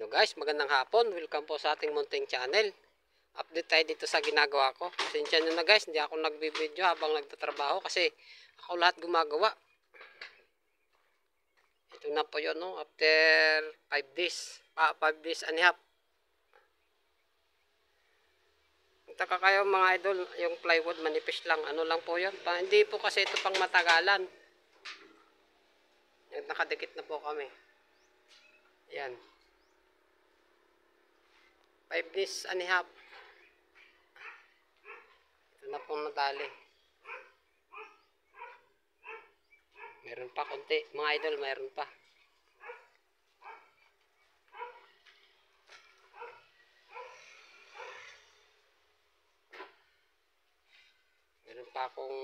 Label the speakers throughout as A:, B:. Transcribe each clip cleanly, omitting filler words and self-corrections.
A: Hello guys, magandang hapon. Welcome po sa ating munting channel. Update tayo dito sa ginagawa ko. Pasensya nyo na guys, hindi ako nagbibideo habang nagtatrabaho kasi ako lahat gumagawa. Ito na po yun, no? After 5 days. 5 days and a half. Taka kayo mga idol, yung plywood manipis lang. Ano lang po yun. Hindi po kasi ito pang matagalan. Nakadikit na po kami. Yan. 5 days and a half. Ito na pong nadali. Meron pa konti. Mga idol, meron pa. Meron pa akong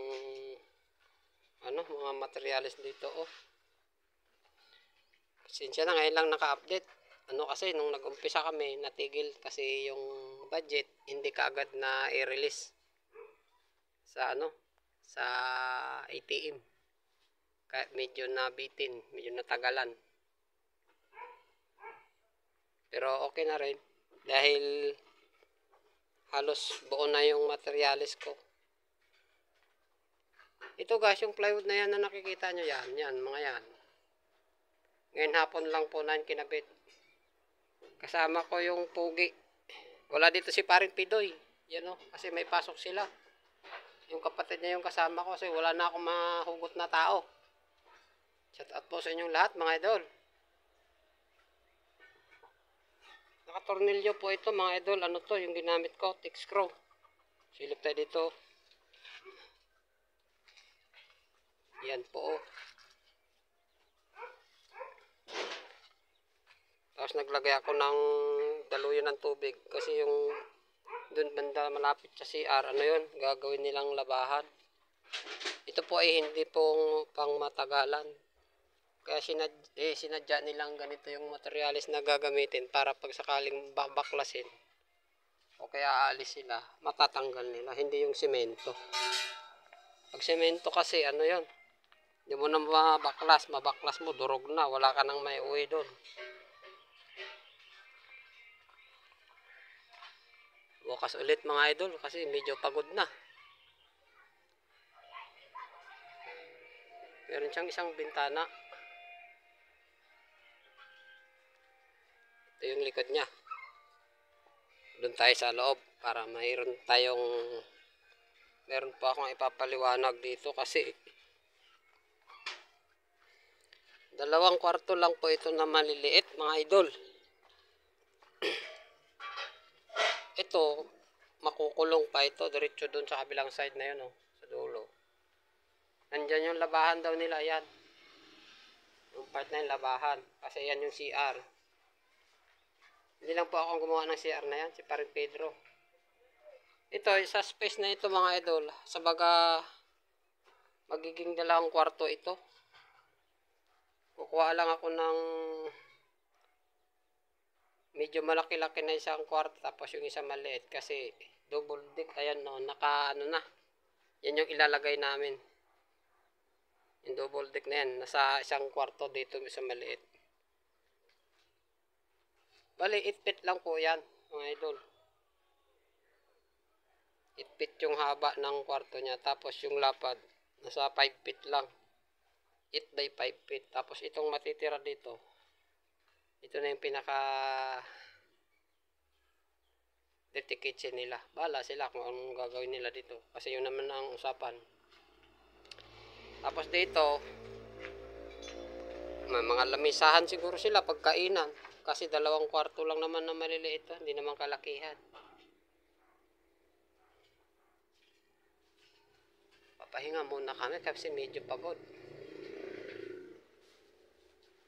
A: mga materials dito. Pasensya na, ngayon lang naka-update. Kasi nung nag-umpisa kami, natigil kasi yung budget, hindi kaagad na i-release sa sa ATM. Kaya medyo nabitin, medyo natagalan. Pero okay na rin dahil halos buo na yung materials ko. Ito guys, yung plywood na yan na nakikita nyo yan, mga yan. Ngayon hapon lang po na kinabit. Kasama ko yung pugi. Wala dito si Paring Pidoy. Yan kasi may pasok sila. Yung kapatid niya yung kasama ko kasi wala na akong mahugot na tao. Shout out po sa inyong lahat mga idol. Nakatornilyo po ito mga idol. Ano to yung ginamit ko? Tex screw. Silip tayo dito. Yan po. Tapos naglagay ako ng daluyan ng tubig kasi yung dun banda malapit sa CR, gagawin nilang labahan. Ito po ay hindi pong pang matagalan. Kaya sinadya nilang ganito yung materials na gagamitin para pag sakaling baklasin o kaya aalis sila, matatanggal nila, hindi yung semento. Pag semento kasi hindi mo na mabaklas mo, durog na, wala ka nang may uwi doon. Bukas ulit mga idol kasi medyo pagod na. Meron siyang isang bintana. Ito yung likod niya. Doon tayo sa loob para meron pa akong ipapaliwanag dito kasi dalawang kwarto lang po ito na maliliit mga idol. Ito, makukulong pa ito. Diretso dun sa kabilang side na yun, sa dulo. Nandyan yung labahan daw nila, yan. Yung part na yung labahan. Kasi yan yung CR. Hindi lang po akong gumawa ng CR na yan, si Paring Pedro. Ito, sa space na ito mga idol, sa baga, magiging dalawang kwarto ito. Kukuha lang ako ng medyo malaki-laki na isang kwarto tapos yung isa maliit kasi double deck. Ayan naka na. Yan yung ilalagay namin. Yung double deck na yan, nasa isang kwarto dito sa maliit. Bali, 8 feet lang po yan mga idol. 8 feet yung haba ng kwarto niya. Tapos yung lapad, nasa 5 feet lang. 8 by 5 feet. Tapos itong matitira dito, ito na yung pinaka dirty kitchen nila. Bala sila kung anong gagawin nila dito. Kasi yun naman ang usapan. Tapos dito, may mga lamisahan siguro sila pagkainan. Kasi dalawang kwarto lang naman na maliliit. Hindi naman kalakihan. Papahinga muna kami kasi medyo pagod.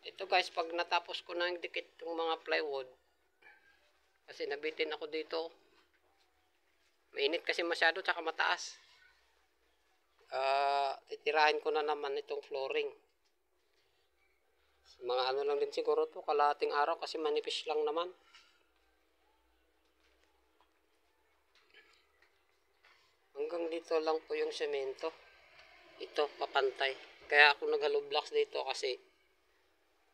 A: Ito guys, pag natapos ko na yung dikit yung mga plywood, kasi nabitin ako dito, mainit kasi masyado tsaka mataas. Titirahin ko na naman itong flooring. Mga lang din siguro to, kalahating araw kasi manipis lang naman. Hanggang dito lang po yung semento. Ito papantay. Kaya ako nag-hollow blocks dito kasi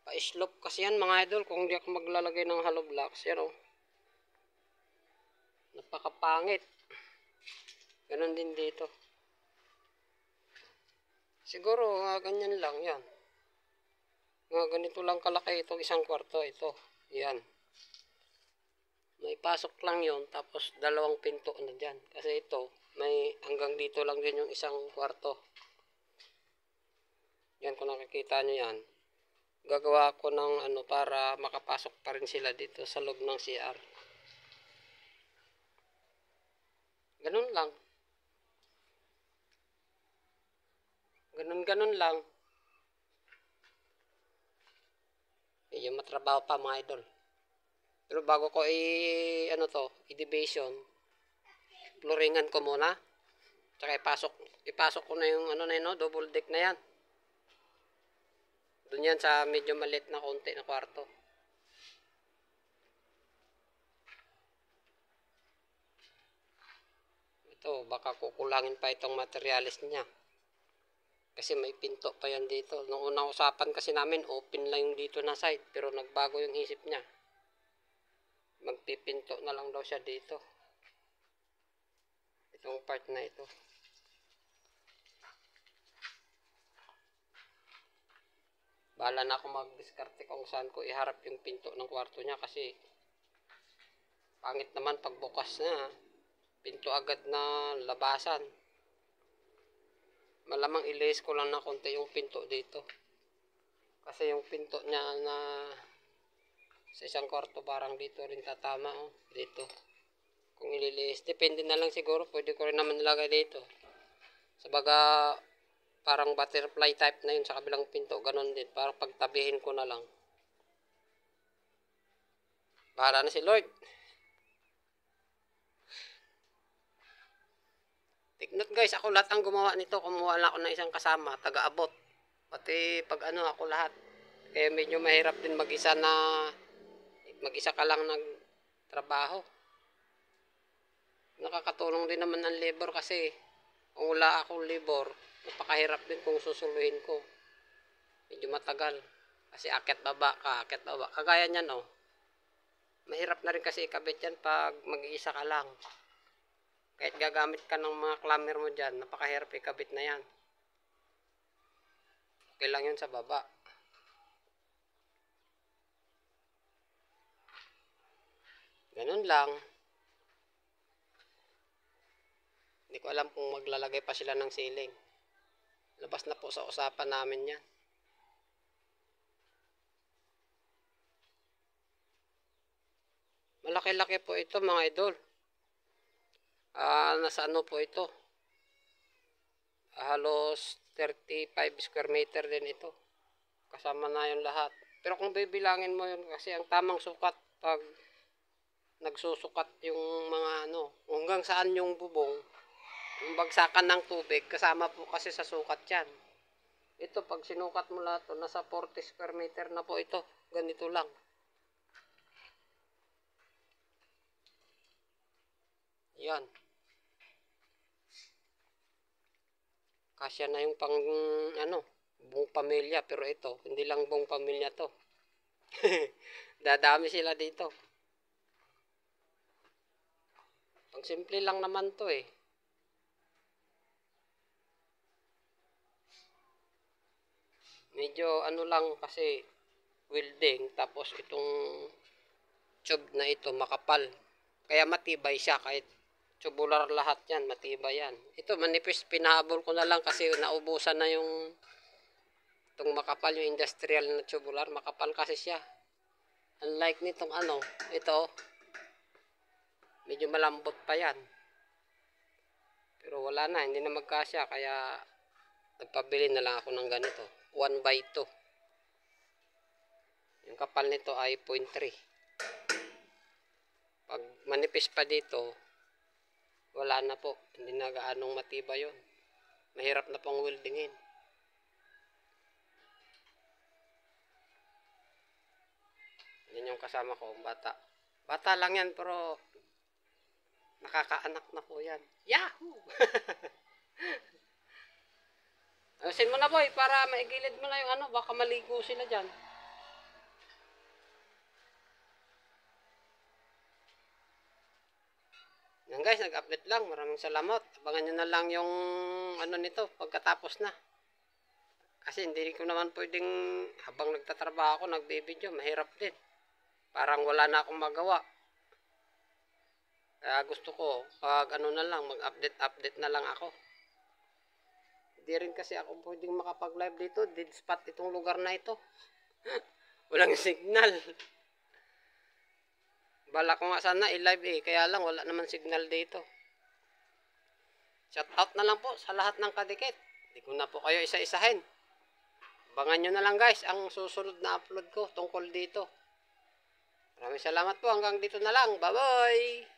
A: Pa-slope kasi yan mga idol kung hindi ako maglalagay ng hollow blocks. Yan o. Napakapangit. Ganon din dito. Siguro ganyan lang yan. Ganito lang kalaki ito, isang kwarto ito. Yan. May pasok lang yon, tapos dalawang pinto na dyan. Kasi ito, may hanggang dito lang din yung isang kwarto. Yan, kung nakikita nyo yan. Gagawa ko ng ano para makapasok pa rin sila dito sa loob ng CR. Ganun lang. Ganun lang. Yung matrabaho pa mga idol. Pero bago ko i-division, flooringan ko muna. Tsaka ipasok ko na yung ano na yun, no? Double deck na yan. Doon yan sa medyo maliit na konti na kwarto. Ito, baka kukulangin pa itong materialis niya. Kasi may pinto pa yan dito. Nung unang usapan kasi namin, open lang yung dito na side. Pero nagbago yung isip niya. Magpipinto na lang daw siya dito. Itong part na ito. Bahala na ako mag-diskarte kung saan ko iharap yung pinto ng kwarto niya. Kasi pangit naman pagbukas na. Pinto agad na labasan. Malamang i-lace ko lang na konti yung pinto dito. Kasi yung pinto niya na sa isang kwarto parang dito rin tatama. Oh. Dito. Kung i-lace. Depende na lang siguro. Pwede ko rin naman nilagay dito. Sabaga parang butterfly type na yun sa kabilang pinto. Ganon din. Parang pagtabihin ko na lang. Bahala na si Lord. Take note guys, ako lahat ang gumawa nito. Kumuha lang ako ng isang kasama, taga-abot. Pati pag ano, ako lahat. Kaya medyo mahirap din mag-isa ka lang nagtrabaho. Nakakatulong din naman ang labor kasi kung wala akong labor, napakahirap din kung susuluhin ko. Medyo matagal. Kasi akit baba. Kagaya niyan oh. Mahirap na rin kasi ikabit yan pag mag-iisa ka lang. Kahit gagamit ka ng mga clammer mo dyan, napakahirap ikabit na yan. Okay lang yun sa baba. Ganun lang. Hindi ko alam kung maglalagay pa sila ng ceiling. Labas na po sa usapan namin yan. Malaki-laki po ito mga idol. Nasa ano po ito? Halos 35 square meter din ito. Kasama na yung lahat. Pero kung bibilangin mo yun, kasi ang tamang sukat pag nagsusukat yung mga ano, hanggang saan yung bubong, yung bagsakan ng tubig, kasama po kasi sa sukat yan. Ito, pag sinukat mo lahat, nasa 40 square meter na po ito. Ganito lang. Yan. Kasya na yung pang, ano, buong pamilya. Pero ito, hindi lang buong pamilya to. Dadami sila dito. Pang simple lang naman to eh. Medyo ano lang kasi welding. Tapos itong tube na ito makapal. Kaya matibay siya kahit tubular lahat yan, matibay yan. Ito manipis, pinahabol ko na lang kasi naubusan na yung itong makapal, yung industrial na tubular. Makapal kasi siya. Unlike nitong ano, ito, medyo malambot pa yan. Pero wala na, hindi na magkasya. Kaya nagpabili na lang ako ng ganito. 1x2. Yung kapal nito ay 0.3. Pag manipis pa dito, wala na po. Hindi na gaanong matibay yun. Mahirap na pong weldingin. Yan yung kasama ko, bata. Bata lang yan, pero nakakaanak na po yan. Yahoo! Ayusin mo na boy, para maigilid mo na yung ano, baka maligo sila dyan. lang. Maraming salamat. Abangan nyo na lang yung ano nito pagkatapos na. Kasi hindi ko naman pwedeng habang nagtatrabaho ako, nagbibideo, mahirap din. Parang wala na akong magawa. Kaya gusto ko, pag ano na lang, mag-update na lang ako. Hindi rin kasi ako pwedeng makapag-live dito. Dead spot itong lugar na ito. Walang signal. Bala ko nga sana i-live kaya lang wala naman signal dito. Shout out na lang po sa lahat ng kadikit. Hindi ko na po kayo isa-isahin. Abangan nyo na lang guys ang susunod na upload ko tungkol dito. Maraming salamat po, hanggang dito na lang. Bye bye!